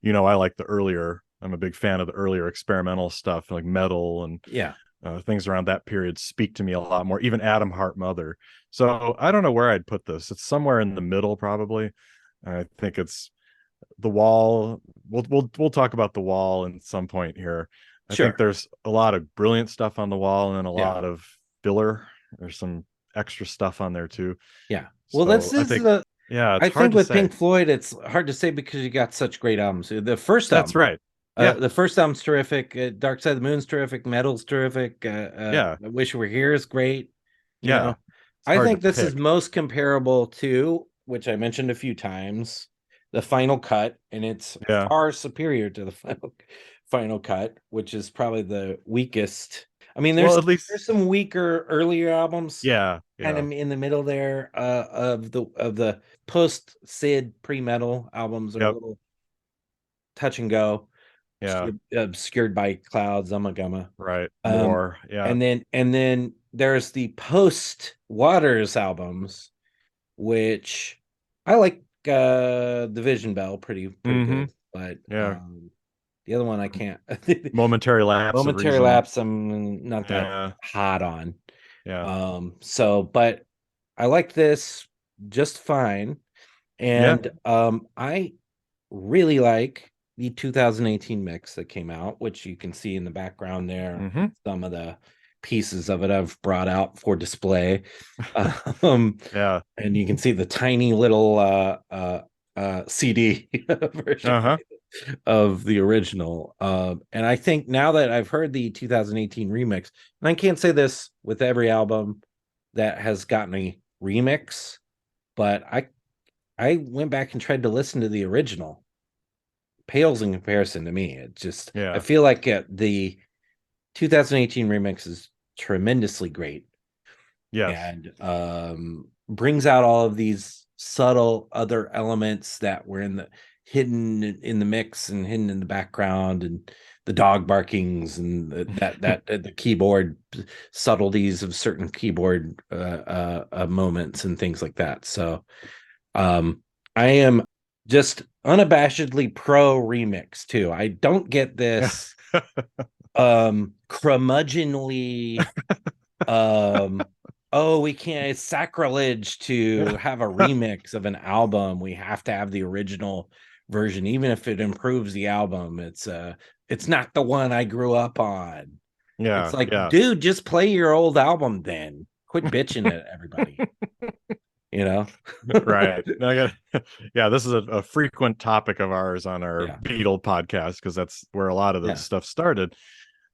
S1: I like the earlier. I'm a big fan of the earlier experimental stuff like metal and
S2: yeah.
S1: things around that period speak to me a lot more. Even Atom Heart Mother. So I don't know where I'd put this. It's somewhere in the middle, probably. I think it's The Wall. We'll talk about The Wall in some point here. I think
S2: Sure.
S1: there's a lot of brilliant stuff on The Wall and then a
S2: Yeah,
S1: lot of filler. There's some extra stuff on there too.
S2: yeah. Well,
S1: So
S2: this
S1: I
S2: is
S1: think,
S2: the.
S1: yeah, it's
S2: I
S1: hard
S2: think
S1: to
S2: with
S1: say.
S2: Pink Floyd, it's hard to say because you got such great albums. The first
S1: That's
S2: album,
S1: right. Yeah,
S2: the first album's terrific. Dark Side of the Moon's terrific. Metal's terrific.
S1: yeah,
S2: I Wish You Were Here is great. You
S1: yeah.
S2: know,
S1: It's
S2: I
S1: hard to
S2: think this is
S1: pick.
S2: most comparable to, which I mentioned a few times, the Final Cut, and it's
S1: Yeah.
S2: far superior to the Final Cut, which is probably the weakest. I mean,
S1: Well,
S2: there's
S1: at least,
S2: there's some weaker earlier albums
S1: yeah,
S2: kind
S1: yeah.
S2: of in the middle there, of the post Sid pre metal albums are a
S1: Yep.
S2: little touch and go,
S1: Yeah.
S2: obscured by clouds, gumma.
S1: Right.
S2: Um,
S1: More. Yeah.
S2: and then there's the post Waters albums, which I like. The Vision Bell, pretty
S1: Mm-hmm.
S2: good, but
S1: Yeah.
S2: the other one I can't.
S1: Momentary lapse of
S2: Momentary
S1: reason.
S2: Lapse, I'm not that
S1: Yeah.
S2: hot on.
S1: Yeah.
S2: But I like this just fine.
S1: Yeah.
S2: And I really like the 2018 mix that came out, which you can see in the background there.
S1: Mm-hmm.
S2: Some of the pieces of it I've brought out for display. Um,
S1: Yeah.
S2: and you can see the tiny little CD version
S1: Uh-huh.
S2: of the original. And I think now that I've heard the 2018 remix, and I can't say this with every album that has gotten a remix, but I went back and tried to listen to the original. Pales in comparison to me. I
S1: Yeah.
S2: feel like the 2018 remix is tremendously great
S1: Yes.
S2: and brings out all of these subtle other elements that were hidden in the mix and hidden in the background, and the dog barkings and the keyboard subtleties of certain keyboard moments and things like that. So I am just unabashedly pro remix too. I don't get
S1: Yeah.
S2: this curmudgeonly oh, we can't, it's sacrilege to have a remix of an album. We have to have the original version, even if it improves the album. It's not the one I grew up on. It's
S1: Yeah.
S2: like,
S1: Yeah.
S2: dude, just play your old album then. Quit bitching at everybody, you know?
S1: Right. No, yeah, this is a frequent topic of ours on our
S2: Yeah.
S1: Beatle podcast because that's where a lot of this
S2: Yeah.
S1: stuff started.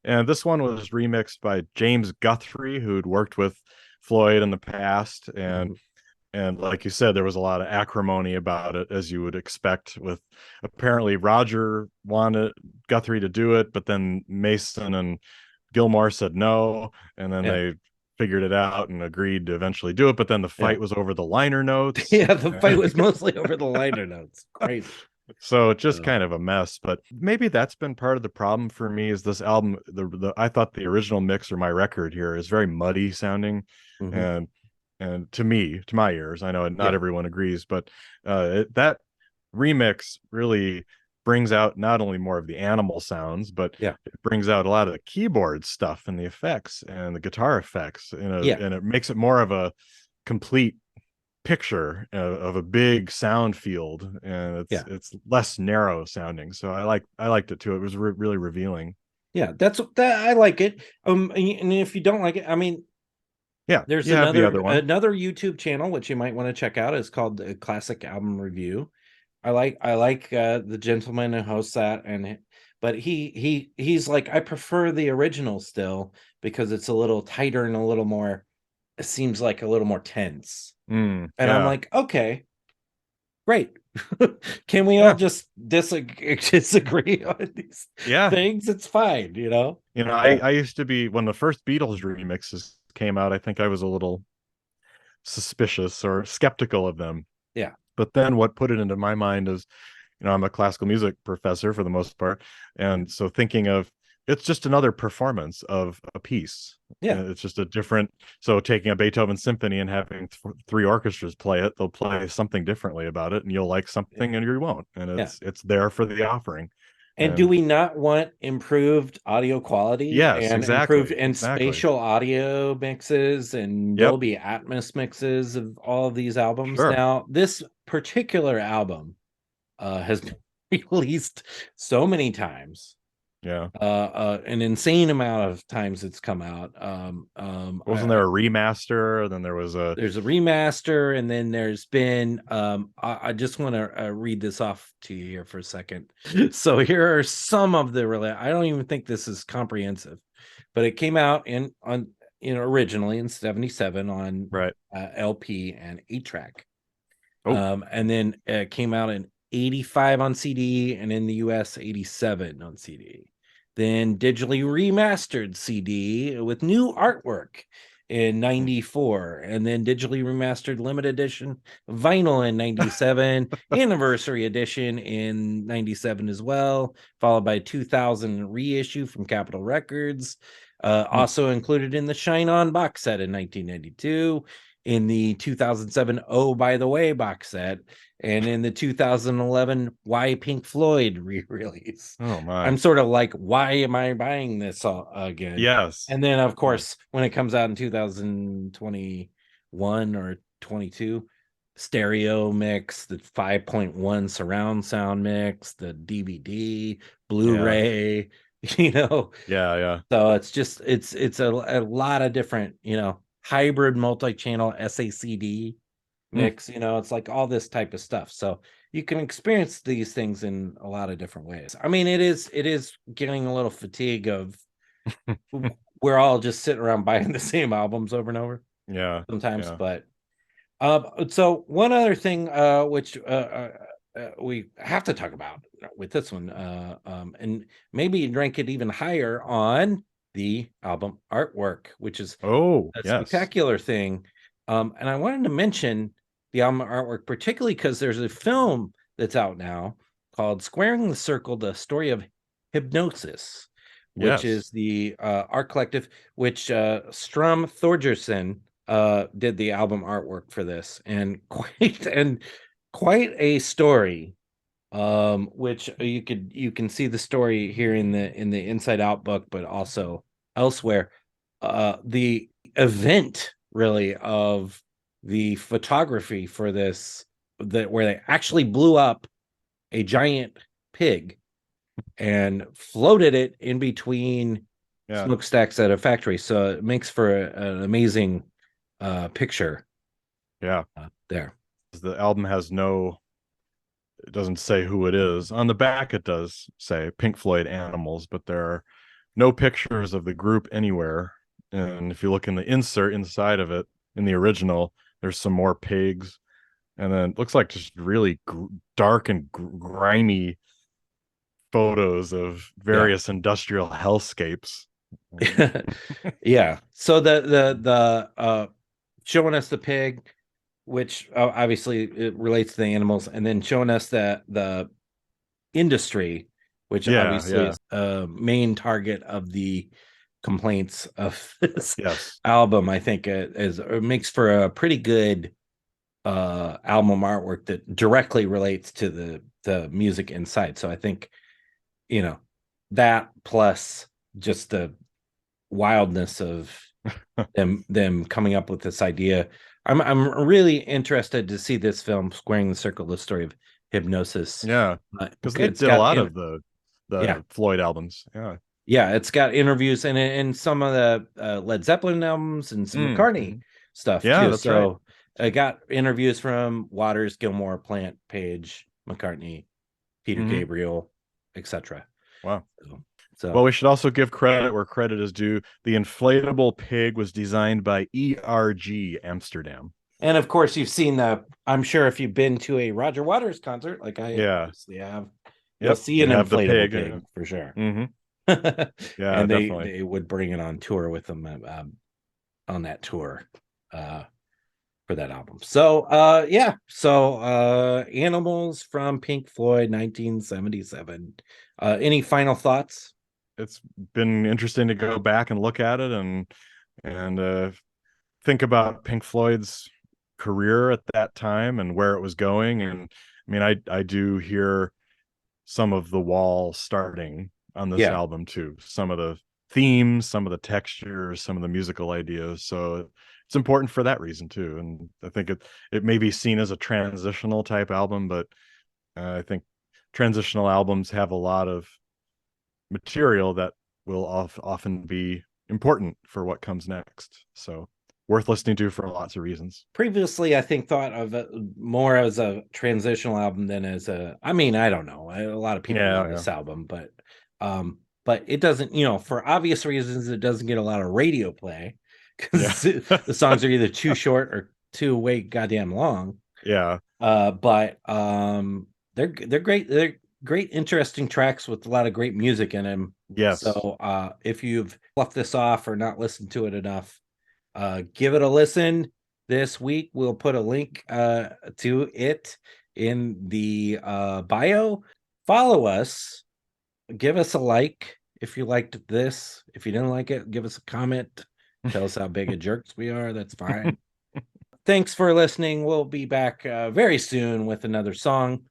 S1: And this one was remixed by James Guthrie, who'd worked with Floyd in the past. And
S2: Mhm.
S1: like you said, there was a lot of acrimony about it, as you would expect. With apparently Roger wanted Guthrie to do it, but then Mason and Gilmore said no, and then
S2: Yeah.
S1: they figured it out and agreed to eventually do it. But then the
S2: Yeah.
S1: fight was over the liner notes.
S2: Yeah. The fight was mostly over the liner notes. Crazy.
S1: So it's just
S2: Uh,
S1: kind of a mess, but maybe that's been part of the problem for me is this album. I thought the original mix or my record here is very muddy sounding,
S2: mhm.
S1: and to me, to my ears, I know not
S2: Yeah.
S1: everyone agrees, but that remix really brings out not only more of the animal sounds, but
S2: Yeah.
S1: it brings out a lot of the keyboard stuff and the effects and the guitar effects,
S2: Yeah.
S1: and it makes it more of a complete picture of a big sound field, and
S2: Yeah.
S1: it's less narrow sounding. So I liked it too. It was really revealing.
S2: Yeah, that's that. I like it. And if you don't like it, I mean,
S1: Yeah,
S2: there's
S1: you have the other one.
S2: another YouTube channel which you might want to check out. It's called the Classic Album Review. I like the gentleman who hosts that, but he's like, I prefer the original still because it's a little tighter and a little more. It seems like a little more tense, and I'm
S1: Yeah,
S2: like, okay, great. Can we all
S1: yeah,
S2: just disagree on these
S1: yeah.
S2: things? It's fine, you know.
S1: You know, I used to be, when the first Beatles remixes came out, I think I was a little suspicious or skeptical of them.
S2: Yeah,
S1: But then what put it into my mind is, I'm a classical music professor for the most part, and so thinking of, it's just another performance of a piece.
S2: yeah.
S1: It's just a different. So taking a Beethoven symphony and having three orchestras play it, they'll play something differently about it, and you'll like something and you won't, and
S2: Yeah.
S1: it's there for the offering.
S2: And do
S1: And
S2: we not want improved audio quality
S1: yes,
S2: and improved and
S1: exactly.
S2: spatial audio mixes and
S1: Yep,
S2: Dolby Atmos mixes of all of these albums?
S1: sure.
S2: Now, this particular album has been released so many times,
S1: Yeah.
S2: an insane amount of times it's come out.
S1: Wasn't there a remaster? Then there was a.
S2: There's a remaster, and then there's been I just want to read this off to you here for a second. So here are some of the I don't even think this is comprehensive, but it came out originally in 77 on
S1: Right.
S2: LP and 8-track.
S1: Oh,
S2: And then it came out in 85 on CD, and in the US 87 on CD. Then digitally remastered CD with new artwork in 94, and then digitally remastered limited edition vinyl in 97, anniversary edition in 97 as well, followed by 2000 reissue from Capitol Records, also included in the Shine On box set in 1992, in the 2007 Oh By the Way box set, and in the 2011 Why Pink Floyd re-release.
S1: oh my.
S2: I'm sort of like, why am I buying this again?
S1: Yes.
S2: And then, of
S1: Yeah.
S2: course, when it comes out in 2021 or 22, stereo mix, the 5.1 surround sound mix, the DVD,
S1: Yeah.
S2: Blu-ray, you know.
S1: Yeah. Yeah.
S2: So it's a lot of different, hybrid multi-channel SACD
S1: Mm.
S2: mix, it's like all this type of stuff. So you can experience these things in a lot of different ways. I mean, it is getting a little fatigue of we're all just sitting around buying the same albums over and over
S1: Yeah.
S2: sometimes.
S1: Yeah.
S2: But so one other thing which we have to talk about with this one, and maybe rank it even higher on the album artwork, which is
S1: Oh,
S2: a
S1: yes.
S2: spectacular thing. And I wanted to mention the album artwork, particularly because there's a film that's out now called Squaring the Circle, the story of hypnosis, which
S1: Yes.
S2: is the art collective, which Strum Thorgerson did the album artwork for this, and quite a story. Which you can see the story here in the Inside Out book, but also elsewhere. The event really of the photography for this, that where they actually blew up a giant pig and floated it in between
S1: Yeah.
S2: smokestacks at a factory. So it makes for an amazing picture
S1: Yeah.
S2: there.
S1: The album has no, it doesn't say who it is. On the back, it does say Pink Floyd Animals, but there are no pictures of the group anywhere. And if you look in the insert inside of it, in the original, there's some more pigs. And then it looks like just really dark and grimy photos of
S2: Yeah.
S1: various industrial hellscapes.
S2: Yeah. So the showing us the pig, which obviously it relates to the animals, and then showing us the industry, which
S1: Yeah,
S2: obviously
S1: yeah.
S2: is a main target of the complaints of this
S1: Yes.
S2: album. I think it makes for a pretty good album artwork that directly relates to the music inside. So I think, that plus just the wildness of them coming up with this idea I'm really interested to see this film, Squaring the Circle: The Story of Hypnosis.
S1: Yeah, because they
S2: It's
S1: did a
S2: got
S1: lot of
S2: yeah,
S1: the Floyd albums. Yeah.
S2: yeah, it's got interviews and some of the Led Zeppelin albums and some McCartney
S1: Mhm.
S2: stuff
S1: Yeah,
S2: too.
S1: that's right.
S2: So I got interviews from Waters, Gilmore, Plant, Page, McCartney, Peter
S1: Hmm.
S2: Gabriel, etc.
S1: Wow. Well,
S2: So,
S1: we should also give credit where credit is due. The inflatable pig was designed by ERG Amsterdam.
S2: and of course you've seen the. I'm sure if you've been to a Roger Waters concert, like I
S1: Yeah.
S2: obviously have, you'll
S1: Yep.
S2: see
S1: They
S2: an
S1: have the
S2: inflatable
S1: pig.
S2: pig for sure.
S1: Hmm. Yeah,
S2: And
S1: definitely.
S2: they would bring it on tour with them on that tour. For that album. So yeah, so Animals from Pink Floyd 1977. Any final thoughts?
S1: It's been interesting to go back and look at it and think about Pink Floyd's career at that time and where it was going. And I mean, I do hear some of the Wall starting on this
S2: Yeah,
S1: album too. Some of the themes, some of the textures, some of the musical ideas. So it's important for that reason too. And I think it may be seen as a transitional type album, but I think transitional albums have a lot of material that will often be important for what comes next. So worth listening to for lots of reasons.
S2: previously I think thought of it more as a transitional album than as a. I mean, I don't know. A lot of people
S1: Yeah,
S2: love
S1: yeah,
S2: this album, but it doesn't. For obvious reasons, it doesn't get a lot of radio play
S1: yeah,
S2: because the songs are either too short or too way goddamn long.
S1: yeah.
S2: But they're great. They're great, interesting tracks with a lot of great music in them.
S1: Yes.
S2: So if you've left this off or not listened to it enough, give it a listen. This week we'll put a link to it in the bio. Follow us. Give us a like if you liked this. If you didn't like it, give us a comment. Tell us how big of jerks we are. That's fine. Thanks for listening. We'll be back very soon with another song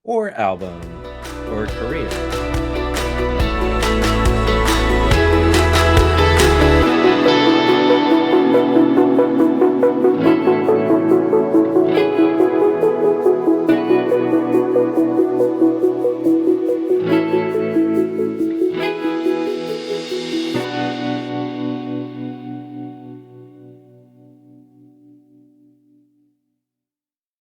S2: or album or career.